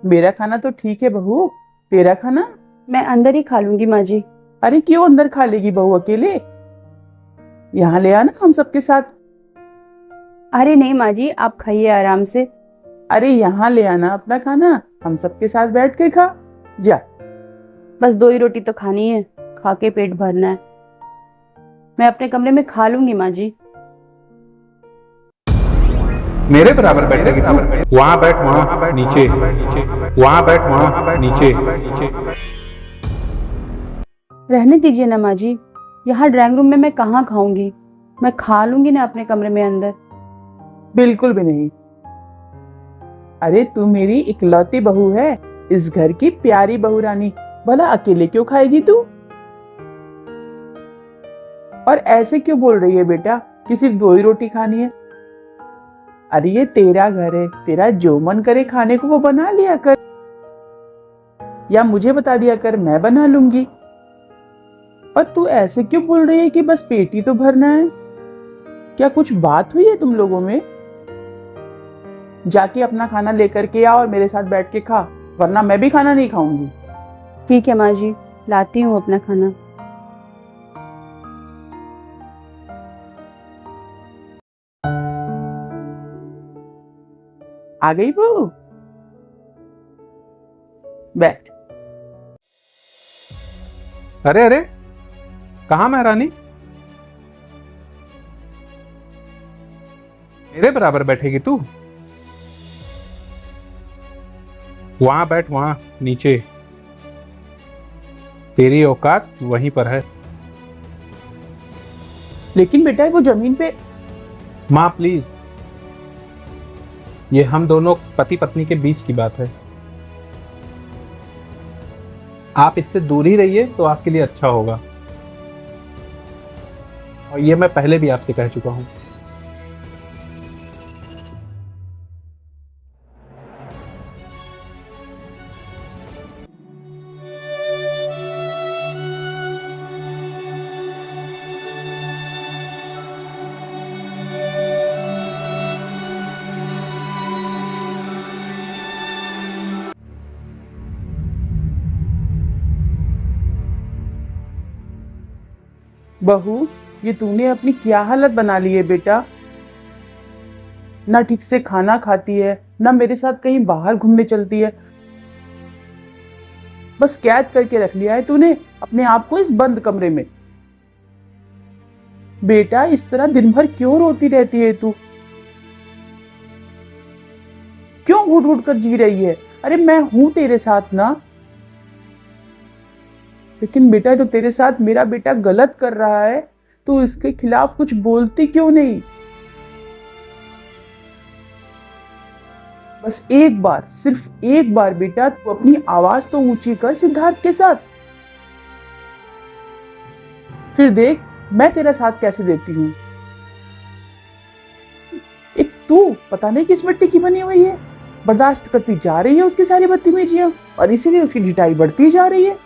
मेरा खाना तो ठीक है बहू, तेरा खाना? मैं अंदर ही खा लूंगी माँ जी। अरे क्यों अंदर खा लेगी बहू अकेले? यहाँ ले आना हम सबके साथ। अरे नहीं माँ जी, आप खाइए आराम से। अरे यहाँ ले आना अपना खाना, हम सबके साथ बैठ के खा। जा। बस 2 ही रोटी तो खानी है, खा के पेट भरना है। मैं अपने कमरे में खा लूंगी माँ जी। मेरे बराबर बैठेगी तू? वहां बैठ, वहां नीचे, वहां बैठ, वहां नीचे। रहने दीजिए ना माँ जी, यहाँ ड्राइंग रूम में मैं कहाँ खाऊंगी। मैं खा लूंगी ना अपने कमरे में अंदर। बिल्कुल भी नहीं। अरे तू मेरी इकलौती बहू है, इस घर की प्यारी बहू रानी, भला अकेले क्यों खाएगी तू? और ऐसे क्यों बोल रही है बेटा कि सिर्फ 2 ही रोटी खानी है? अरे ये तेरा घर है, तेरा जो मन करे खाने को वो बना लिया कर, या मुझे बता दिया कर, मैं बना लूंगी। और तू ऐसे क्यों बोल रही है कि बस पेट ही तो भरना है? क्या कुछ बात हुई है तुम लोगों में? जाके अपना खाना लेकर के आ और मेरे साथ बैठ के खा, वरना मैं भी खाना नहीं खाऊंगी। ठीक है माँ जी, लाती हूँ अपना खाना। आ गई बहू? बैठ। अरे अरे, कहाँ महारानी? मेरे बराबर बैठेगी तू? वहां बैठ, वहां नीचे। तेरी औकात वहीं पर है। लेकिन बेटा वो जमीन पे। माँ प्लीज, ये हम दोनों पति पत्नी के बीच की बात है। आप इससे दूर ही रहिए तो आपके लिए अच्छा होगा, और ये मैं पहले भी आपसे कह चुका हूं। बहू, ये तूने अपनी क्या हालत बना ली है बेटा? ना ठीक से खाना खाती है, ना मेरे साथ कहीं बाहर घूमने चलती है। बस कैद करके रख लिया है तूने अपने आप को इस बंद कमरे में। बेटा इस तरह दिन भर क्यों रोती रहती है तू? क्यों घुट घुट कर जी रही है? अरे मैं हूं तेरे साथ ना। लेकिन बेटा जो तेरे साथ मेरा बेटा गलत कर रहा है, तू इसके खिलाफ कुछ बोलती क्यों नहीं? बस एक बार, सिर्फ एक बार बेटा तू अपनी आवाज तो ऊंची कर सिद्धार्थ के साथ। फिर देख मैं तेरा साथ कैसे देती हूँ। एक तू पता नहीं किस मिट्टी की बनी हुई है, बर्दाश्त करती जा रही है उसकी सारी बदतमीजियां, और इसीलिए उसकी जिटाई बढ़ती जा रही है।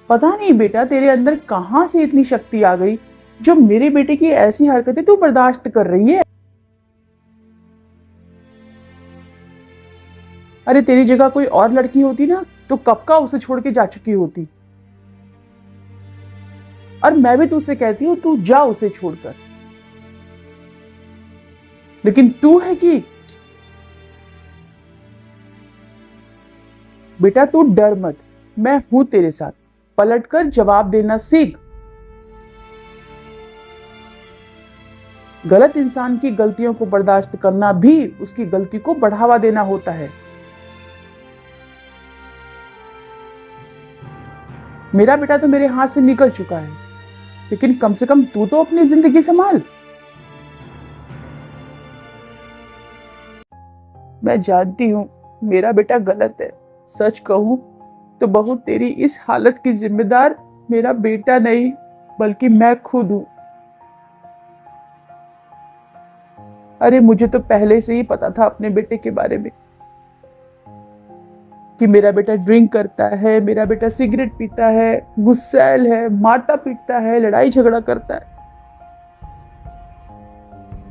पता नहीं बेटा तेरे अंदर कहां से इतनी शक्ति आ गई जो मेरे बेटे की ऐसी हरकतें तू बर्दाश्त कर रही है। अरे तेरी जगह कोई और लड़की होती ना तो कब का उसे छोड़ के जा चुकी होती। और मैं भी तुझसे कहती हूँ तू जा उसे छोड़कर, लेकिन तू है कि बेटा तू डर मत, मैं हूं तेरे साथ। पलटकर जवाब देना सीख। गलत इंसान की गलतियों को बर्दाश्त करना भी उसकी गलती को बढ़ावा देना होता है। मेरा बेटा तो मेरे हाथ से निकल चुका है, लेकिन कम से कम तू तो अपनी जिंदगी संभाल। मैं जानती हूं मेरा बेटा गलत है। सच कहूं तो बहू तेरी इस हालत की जिम्मेदार मेरा बेटा नहीं बल्कि मैं खुद हूं। अरे मुझे तो पहले से ही पता था अपने बेटे के बारे में कि मेरा बेटा ड्रिंक करता है, मेरा बेटा सिगरेट पीता है, गुस्सैल है, मारता पीटता है, लड़ाई झगड़ा करता है।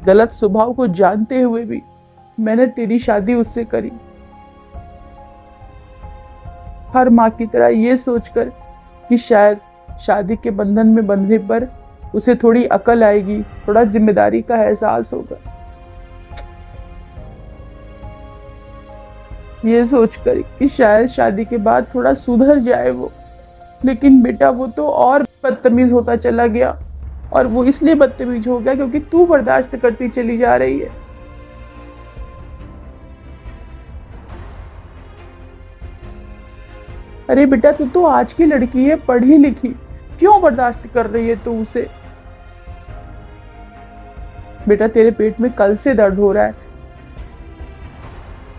गलत स्वभाव को जानते हुए भी मैंने तेरी शादी उससे करी, हर माँ की तरह ये सोचकर कि शायद शादी के बंधन में बंधने पर उसे थोड़ी अकल आएगी, थोड़ा जिम्मेदारी का एहसास होगा। ये सोचकर कि शायद शादी के बाद थोड़ा सुधर जाए वो। लेकिन बेटा वो तो और बदतमीज होता चला गया, और वो इसलिए बदतमीज हो गया क्योंकि तू बर्दाश्त करती चली जा रही है। अरे बेटा तू तो आज की लड़की है, पढ़ी लिखी, क्यों बर्दाश्त कर रही है तू उसे? बेटा तेरे पेट में कल से दर्द हो रहा है,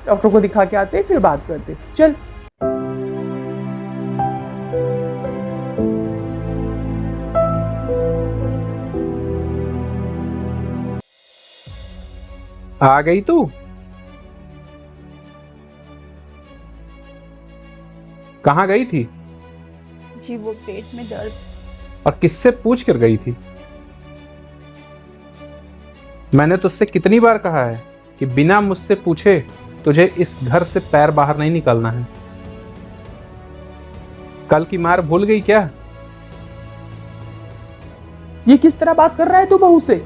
डॉक्टर को दिखा के आते हैं, फिर बात करते। चल। आ गई तू? कहाँ गई थी? जी वो पेट में दर्द। और किससे पूछ कर गई थी? मैंने तुझसे कितनी बार कहा है कि बिना मुझसे पूछे तुझे इस घर से पैर बाहर नहीं निकालना है। कल की मार भूल गई क्या? ये किस तरह बात कर रहा है तू बहू से?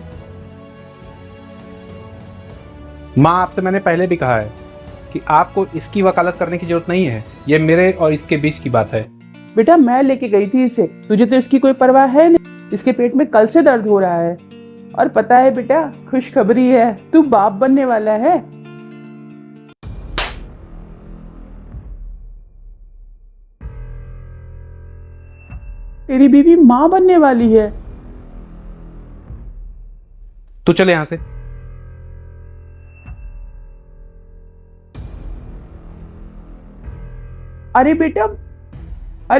माँ आपसे मैंने पहले भी कहा है कि आपको इसकी वकालत करने की जरूरत नहीं है, ये मेरे और इसके बीच की बात है। बेटा मैं लेके गई थी इसे, तुझे तो इसकी कोई परवाह है नहीं। इसके पेट में कल से दर्द हो रहा है, और पता है बेटा खुशखबरी है, तू बाप बनने वाला है। तेरी बीवी माँ बनने वाली है। तू चले यहां से। अरे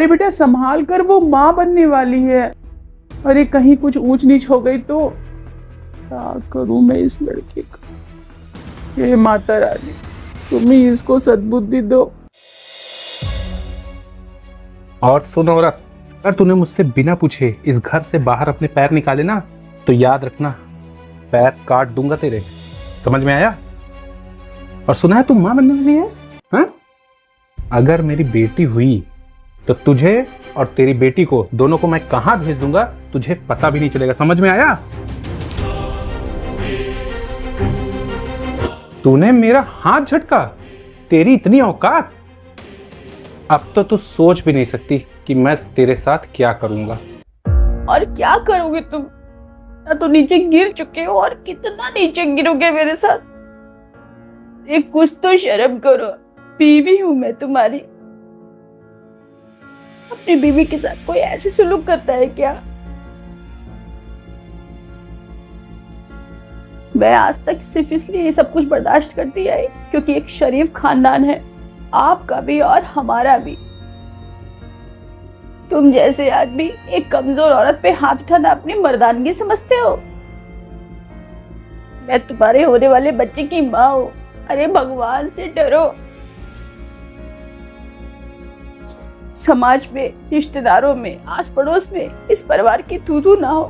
बेटा संभाल कर, वो माँ बनने वाली है। अरे कहीं कुछ ऊंच नीच हो गई तो क्या करूं मैं इस लड़के को? ये माता रानी तुम ही इसको सद्बुद्धि दो। और सुन औरत, अगर तूने मुझसे बिना पूछे इस घर से बाहर अपने पैर निकाले ना, तो याद रखना पैर काट दूंगा तेरे। समझ में आया? और सुना है तू मां बनने वाली है? हाँ? अगर मेरी बेटी हुई तो तुझे और तेरी बेटी को दोनों को मैं कहां भेज दूंगा तुझे पता भी नहीं चलेगा। समझ में आया? तूने मेरा हाथ झटका, तेरी इतनी औकात? अब तो तू सोच भी नहीं सकती कि मैं तेरे साथ क्या करूंगा। और क्या करोगे तुम? तो नीचे गिर चुके हो, और कितना नीचे गिरोगे मेरे साथ? एक कुछ तो शर्म करो, बीवी हूं मैं तुम्हारी। अपनी बीवी के साथ कोई ऐसे सलूक करता है क्या? मैं आज तक सिर्फ इसलिए ये सब कुछ बर्दाश्त करती आई क्योंकि एक शरीफ खानदान है, आपका भी और हमारा भी। तुम जैसे आदमी एक कमजोर औरत पे हाथ उठाना अपनी मर्दानगी समझते हो? मैं तुम्हारे होने वाले बच्चे की माँ हूं। अरे भगवान से डरो। समाज में, रिश्तेदारों में, आस पड़ोस में इस परिवार की तू ना हो।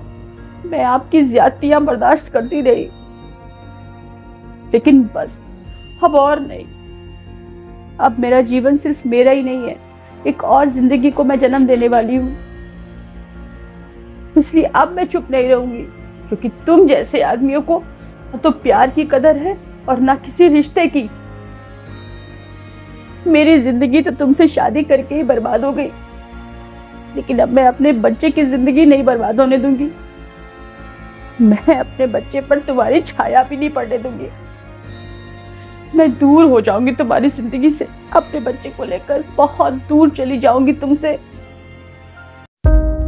मैं आपकी ज्यादतियां बर्दाश्त करती रही, लेकिन बस अब और नहीं। अब मेरा जीवन सिर्फ मेरा ही नहीं है, एक और जिंदगी को मैं जन्म देने वाली हूँ। इसलिए अब मैं चुप नहीं रहूंगी, क्योंकि तुम जैसे आदमियों को न तो प्यार की कदर है और ना किसी रिश्ते की। मेरी जिंदगी तो तुमसे शादी करके ही बर्बाद हो गई, लेकिन अब मैं अपने बच्चे की जिंदगी नहीं बर्बाद होने दूंगी। मैं अपने बच्चे पर तुम्हारी छाया भी नहीं पड़ने दूंगी। मैं दूर हो जाऊंगी तुम्हारी जिंदगी से, अपने बच्चे को लेकर बहुत दूर चली जाऊंगी तुमसे।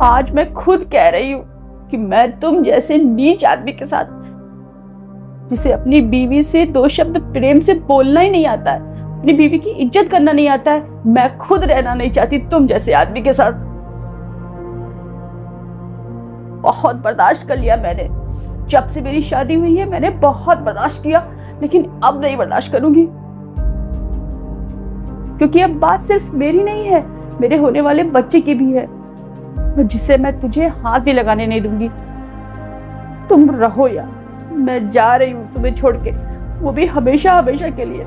आज मैं खुद कह रही हूँ कि मैं तुम जैसे नीच आदमी के साथ, जिसे अपनी बीवी से दो शब्द प्रेम से बोलना ही नहीं आता है, अपनी बीवी की इज्जत करना नहीं आता है, मैं खुद रहना नहीं चाहती तुम जैसे आदमी के साथ। बहुत बर्दाश्त कर लिया मैंने, जब से मेरी शादी हुई है मैंने बहुत बर्दाश्त किया, लेकिन अब नहीं बर्दाश्त करूंगी। क्योंकि अब बात सिर्फ मेरी नहीं है, मेरे होने वाले बच्चे की भी है, जिसे मैं तुझे हाथ भी लगाने नहीं दूंगी। तुम रहो यार, मैं जा रही हूँ तुम्हें छोड़ के। वो भी हमेशा हमेशा के लिए।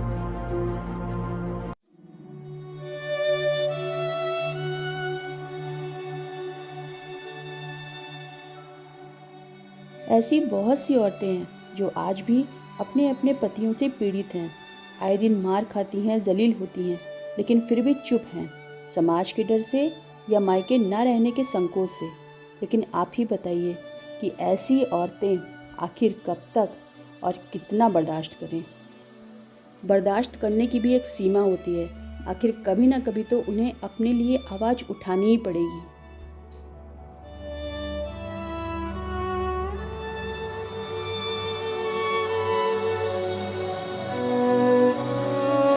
ऐसी बहुत सी औरतें हैं जो आज भी अपने अपने पतियों से पीड़ित हैं, आए दिन मार खाती हैं, जलील होती हैं, लेकिन फिर भी चुप हैं, समाज के डर से या मायके न रहने के संकोच से। लेकिन आप ही बताइए कि ऐसी औरतें आखिर कब तक और कितना बर्दाश्त करें। बर्दाश्त करने की भी एक सीमा होती है, आखिर कभी ना कभी तो उन्हें अपने लिए आवाज़ उठानी ही पड़ेगी।